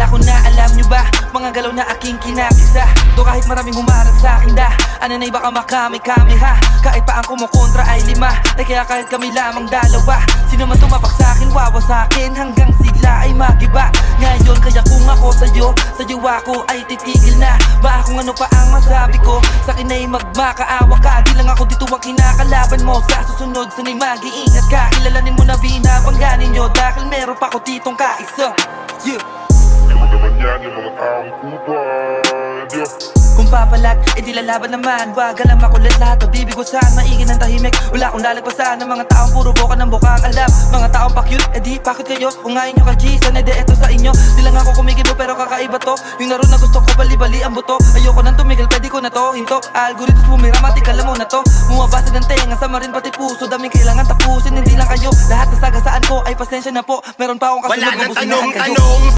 Akala ko na alam nyo ba, mga galaw na aking kinapisa. Do kahit maraming humarang sa'kin da, ano na iba ka makami-kami ha. Kahit pa ang kumukontra ay 5, ay kaya kahit kami lamang 2. Sino man tumapak sa'kin, wawa sa'kin, hanggang sila ay magiba. Ngayon kaya kung ako sa'yo ako ay titigil na. Ba kung ano pa ang masabi ko, sa'kin ay magmakaawa ka. Di lang ako dito ang kinakalaban mo, sa susunod sana'y mag-iingat ka. Kilalanin mo na binabangganin nyo, dahil meron pa ko ditong kaisa. Yeah. Di mo naman yan yung mga taong kupad, yeah. Kung papalag, edi lalaban naman. Wag alam makulit lahat, pag-ibig ko saan maigin ng tahimik. Wala akong lalagpasan ng mga taong puro boka ng bukang alam. Mga taong pa-cute, edi bakit kayo? Kung ngayon nyo ka-G, sana edi eto sa inyo. Di lang ako kumikibo pero kakaiba to. Yung laro na gusto ko, bali-bali ang buto. Ayoko nang tumigil, pwede ko na to. Hinto, algorithms bumira, matik alam mo na to. Bumabasa ng tenga, sama rin pati puso. Daming kailangan tapusin, hindi lang kayo. Lahat na sagasaan ko ay pasensya na po. Meron pa akong kasunod, wala nang mabusingahan kayo. tanong-tanong.